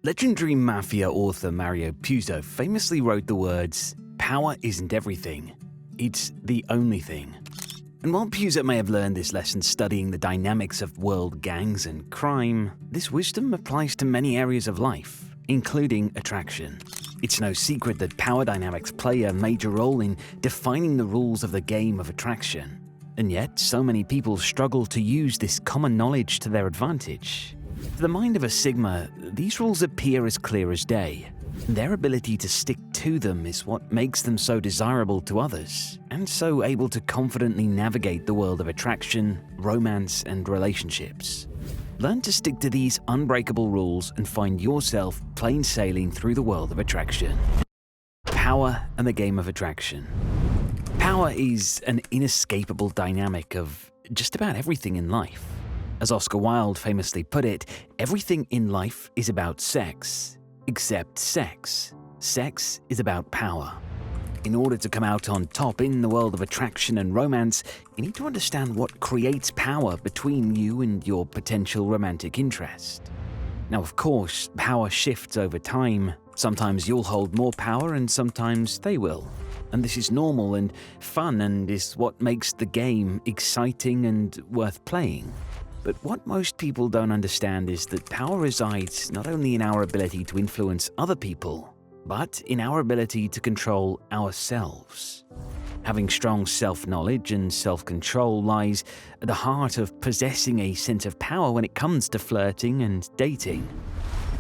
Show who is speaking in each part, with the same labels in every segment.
Speaker 1: Legendary mafia author Mario Puzo famously wrote the words, "Power isn't everything, it's the only thing." And while Puzo may have learned this lesson studying the dynamics of world gangs and crime, this wisdom applies to many areas of life, including attraction. It's no secret that power dynamics play a major role in defining the rules of the game of attraction. And yet, so many people struggle to use this common knowledge to their advantage. To the mind of a Sigma, these rules appear as clear as day. Their ability to stick to them is what makes them so desirable to others, and so able to confidently navigate the world of attraction, romance, and relationships. Learn to stick to these unbreakable rules and find yourself plain sailing through the world of attraction. Power and the game of attraction. Power is an inescapable dynamic of just about everything in life. As Oscar Wilde famously put it, everything in life is about sex, except sex. Sex is about power. In order to come out on top in the world of attraction and romance, you need to understand what creates power between you and your potential romantic interest. Now, of course, power shifts over time. Sometimes you'll hold more power and sometimes they will. And this is normal and fun and is what makes the game exciting and worth playing. But what most people don't understand is that power resides not only in our ability to influence other people, but in our ability to control ourselves. Having strong self-knowledge and self-control lies at the heart of possessing a sense of power when it comes to flirting and dating.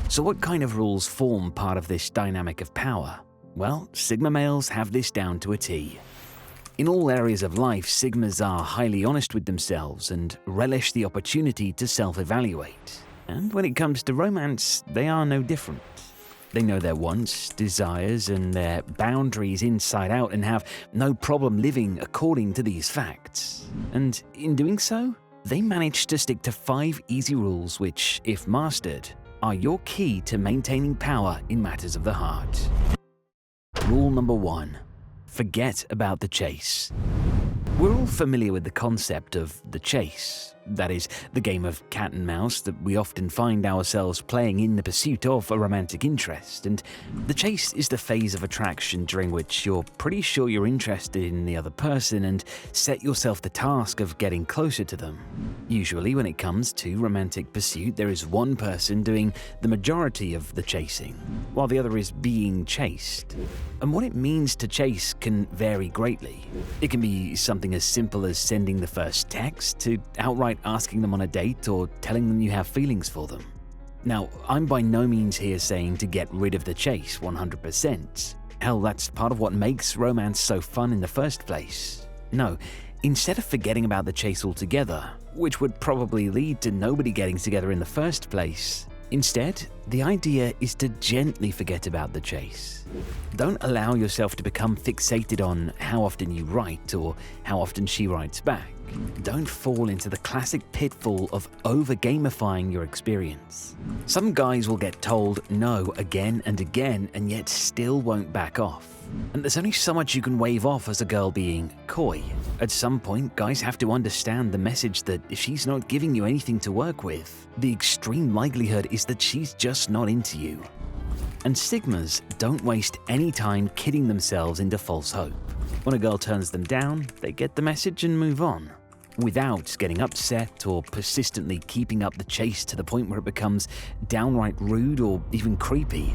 Speaker 1: So what kind of rules form part of this dynamic of power? Well, Sigma males have this down to a T. In all areas of life, Sigmas are highly honest with themselves and relish the opportunity to self-evaluate. And when it comes to romance, they are no different. They know their wants, desires, and their boundaries inside out and have no problem living according to these facts. And in doing so, they manage to stick to 5 easy rules which, if mastered, are your key to maintaining power in matters of the heart. Rule number 1. Forget about the chase. We're all familiar with the concept of the chase. That is, the game of cat and mouse that we often find ourselves playing in the pursuit of a romantic interest. And the chase is the phase of attraction during which you're pretty sure you're interested in the other person and set yourself the task of getting closer to them. Usually, when it comes to romantic pursuit, there is one person doing the majority of the chasing, while the other is being chased. And what it means to chase can vary greatly. It can be something as simple as sending the first text to outright asking them on a date or telling them you have feelings for them. Now, I'm by no means here saying to get rid of the chase 100%. Hell, that's part of what makes romance so fun in the first place. No, instead of forgetting about the chase altogether, which would probably lead to nobody getting together in the first place, instead, the idea is to gently forget about the chase. Don't allow yourself to become fixated on how often you write or how often she writes back. Don't fall into the classic pitfall of over-gamifying your experience. Some guys will get told no again and again and yet still won't back off. And there's only so much you can wave off as a girl being coy. At some point, guys have to understand the message that if she's not giving you anything to work with, the extreme likelihood is that she's just not into you. And Sigmas don't waste any time kidding themselves into false hope. When a girl turns them down, they get the message and move on, without getting upset or persistently keeping up the chase to the point where it becomes downright rude or even creepy.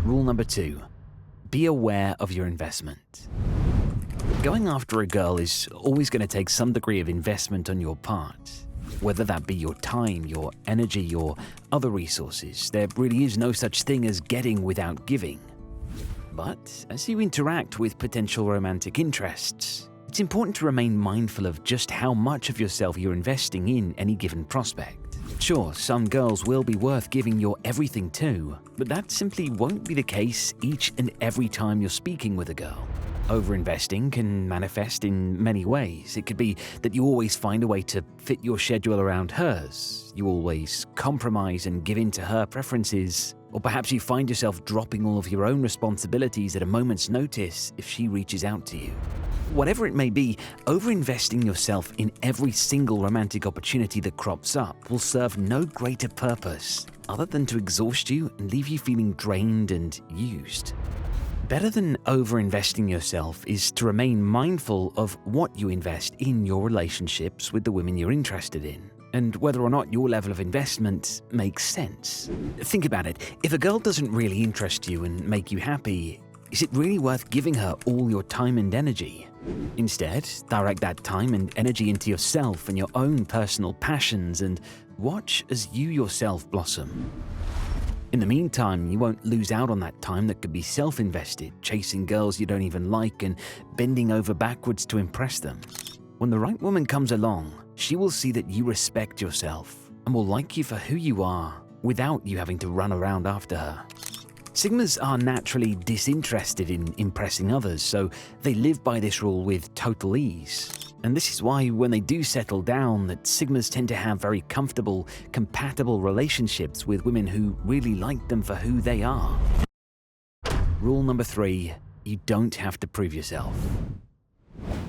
Speaker 1: Rule number 2. Be aware of your investment. Going after a girl is always going to take some degree of investment on your part. Whether that be your time, your energy, or other resources, there really is no such thing as getting without giving. But as you interact with potential romantic interests, it's important to remain mindful of just how much of yourself you're investing in any given prospect. Sure, some girls will be worth giving your everything to, but that simply won't be the case each and every time you're speaking with a girl. Overinvesting can manifest in many ways. It could be that you always find a way to fit your schedule around hers. You always compromise and give in to her preferences. Or perhaps you find yourself dropping all of your own responsibilities at a moment's notice if she reaches out to you. Whatever it may be, overinvesting yourself in every single romantic opportunity that crops up will serve no greater purpose other than to exhaust you and leave you feeling drained and used. Better than overinvesting yourself is to remain mindful of what you invest in your relationships with the women you're interested in, and whether or not your level of investment makes sense. Think about it. If a girl doesn't really interest you and make you happy, is it really worth giving her all your time and energy? Instead, direct that time and energy into yourself and your own personal passions and watch as you yourself blossom. In the meantime, you won't lose out on that time that could be self-invested, chasing girls you don't even like and bending over backwards to impress them. When the right woman comes along, she will see that you respect yourself and will like you for who you are without you having to run around after her. Sigmas are naturally disinterested in impressing others, so they live by this rule with total ease. And this is why when they do settle down, that Sigmas tend to have very comfortable, compatible relationships with women who really like them for who they are. Rule number 3, you don't have to prove yourself.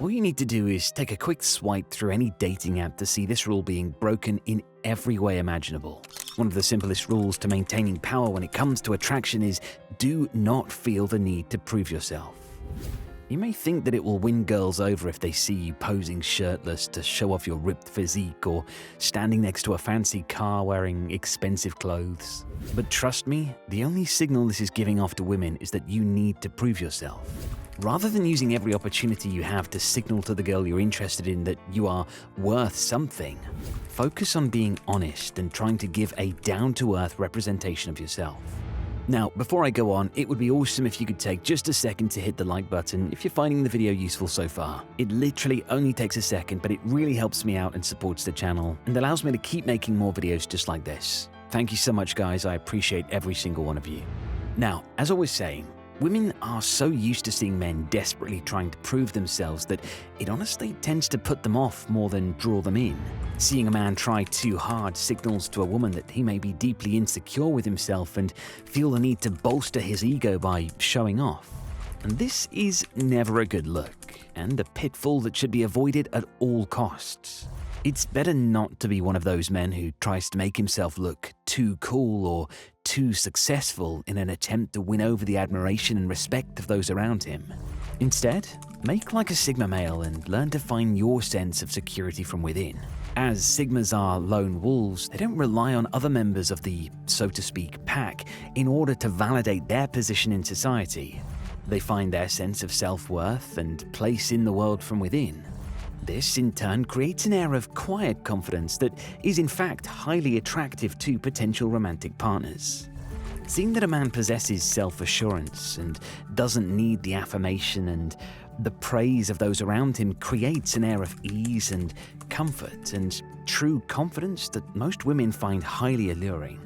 Speaker 1: All you need to do is take a quick swipe through any dating app to see this rule being broken in every way imaginable. One of the simplest rules to maintaining power when it comes to attraction is do not feel the need to prove yourself. You may think that it will win girls over if they see you posing shirtless to show off your ripped physique or standing next to a fancy car wearing expensive clothes. But trust me, the only signal this is giving off to women is that you need to prove yourself. Rather than using every opportunity you have to signal to the girl you're interested in that you are worth something, focus on being honest and trying to give a down-to-earth representation of yourself. Now, before I go on, it would be awesome if you could take just a second to hit the like button if you're finding the video useful so far. It literally only takes a second, but it really helps me out and supports the channel and allows me to keep making more videos just like this. Thank you so much, guys. I appreciate every single one of you. Now, as I was saying, women are so used to seeing men desperately trying to prove themselves that it honestly tends to put them off more than draw them in. Seeing a man try too hard signals to a woman that he may be deeply insecure with himself and feel the need to bolster his ego by showing off. And this is never a good look, and a pitfall that should be avoided at all costs. It's better not to be one of those men who tries to make himself look too cool or too successful in an attempt to win over the admiration and respect of those around him. Instead, make like a Sigma male and learn to find your sense of security from within. As Sigmas are lone wolves, they don't rely on other members of the, so to speak, pack in order to validate their position in society. They find their sense of self-worth and place in the world from within. This, in turn, creates an air of quiet confidence that is in fact highly attractive to potential romantic partners. Seeing that a man possesses self-assurance and doesn't need the affirmation and the praise of those around him creates an air of ease and comfort and true confidence that most women find highly alluring.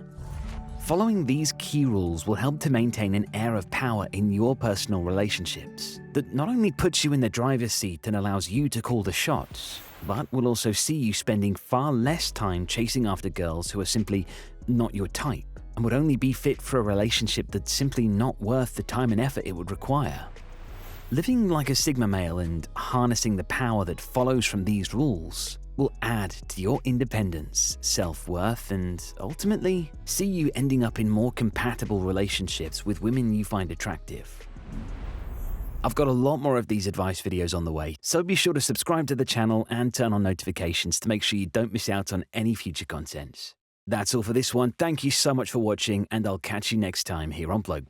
Speaker 1: Following these key rules will help to maintain an air of power in your personal relationships that not only puts you in the driver's seat and allows you to call the shots, but will also see you spending far less time chasing after girls who are simply not your type and would only be fit for a relationship that's simply not worth the time and effort it would require. Living like a Sigma male and harnessing the power that follows from these rules will add to your independence, self-worth, and ultimately see you ending up in more compatible relationships with women you find attractive. I've got a lot more of these advice videos on the way, so be sure to subscribe to the channel and turn on notifications to make sure you don't miss out on any future content. That's all for this one. Thank you so much for watching, and I'll catch you next time here on Bloke.